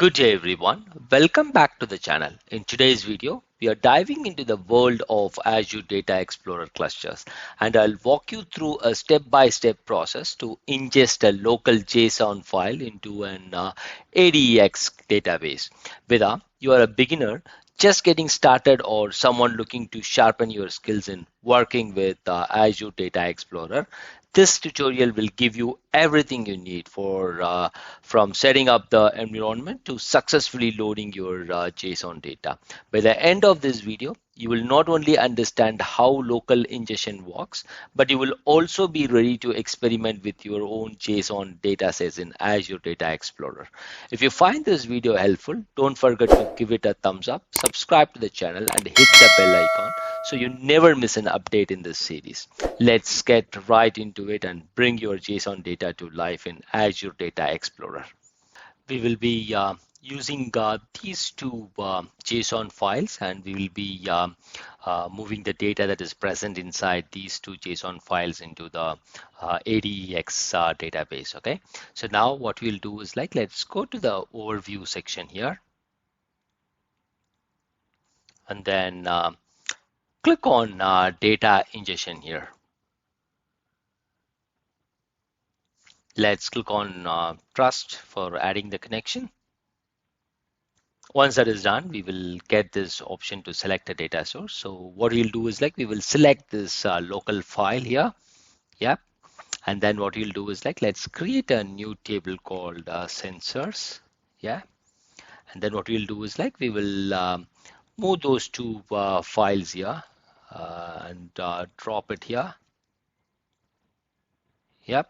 Good day everyone, welcome back to the channel. In today's video, we are diving into the world of Azure Data Explorer clusters, and I'll walk you through a step-by-step process to ingest a local JSON file into an ADEX database. Whether you are a beginner just getting started or someone looking to sharpen your skills in working with Azure Data Explorer, this tutorial will give you everything you need for from setting up the environment to successfully loading your JSON data. By the end of this video, you will not only understand how local ingestion works, but you will also be ready to experiment with your own JSON datasets in Azure Data Explorer. If you find this video helpful, don't forget to give it a thumbs up, subscribe to the channel, and hit the bell icon so you never miss an update in this series. Let's get right into it and bring your JSON data to life in Azure Data Explorer. We will be using these two JSON files, and we will be moving the data that is present inside these two JSON files into the ADEX database. Okay, so now what we'll do is let's go to the overview section here, and then click on data ingestion here. Let's click on trust for adding the connection. Once that is done, we will get this option to select a data source. So what we'll do is we will select this local file here. Yeah. And then what we'll do is let's create a new table called sensors. Yeah. And then what we'll do is we will move those two files here and drop it here. Yep.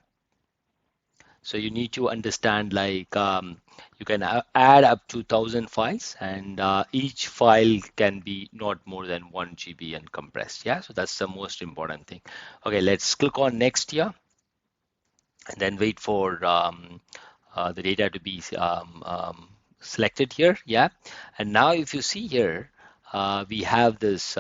So you need to understand you can add up to 1,000 files, and each file can be not more than 1 GB and compressed. Yeah, so that's the most important thing. Okay, let's click on next here, and then wait for the data to be selected here. Yeah, and now if you see here, we have this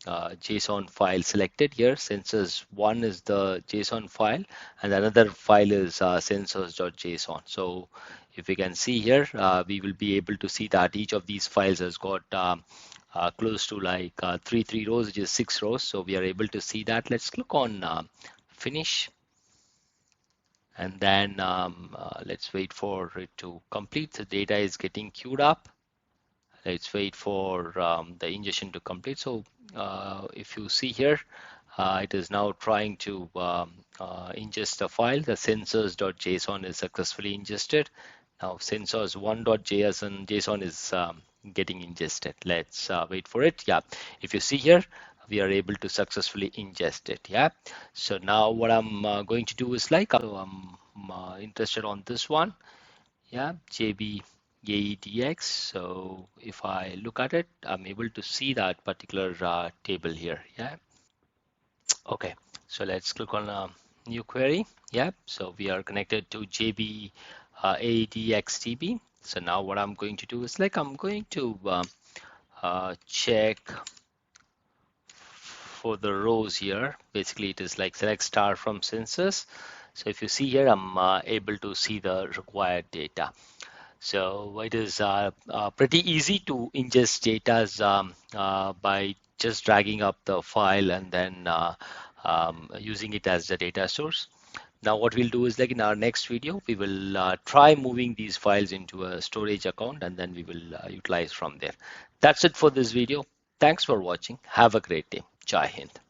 JSON file selected here. Sensors1 is the JSON file, and another file is sensors.json. So if we can see here, we will be able to see that each of these files has got close to three rows, which is 6 rows. So we are able to see that. Let's click on finish, and then let's wait for it to complete. The data is getting queued up. Let's wait for the ingestion to complete. So if you see here, it is now trying to ingest the file. The sensors.json is successfully ingested. Now sensors1.json is getting ingested. Let's wait for it. Yeah, if you see here, we are able to successfully ingest it. Yeah, so now what I'm going to do is so I'm interested on this one. Yeah, JB ADEX. So if I look at it, I'm able to see that particular table here. Yeah. Okay. So let's click on a new query. Yeah. So we are connected to JB ADEX So now what I'm going to do is I'm going to check for the rows here. Basically, it is select star from sensors. So if you see here, I'm able to see the required data. So it is pretty easy to ingest data by just dragging up the file and then using it as the data source. Now what we'll do is in our next video, we will try moving these files into a storage account, and then we will utilize from there. That's it for this video. Thanks for watching. Have a great day. Jai Hind.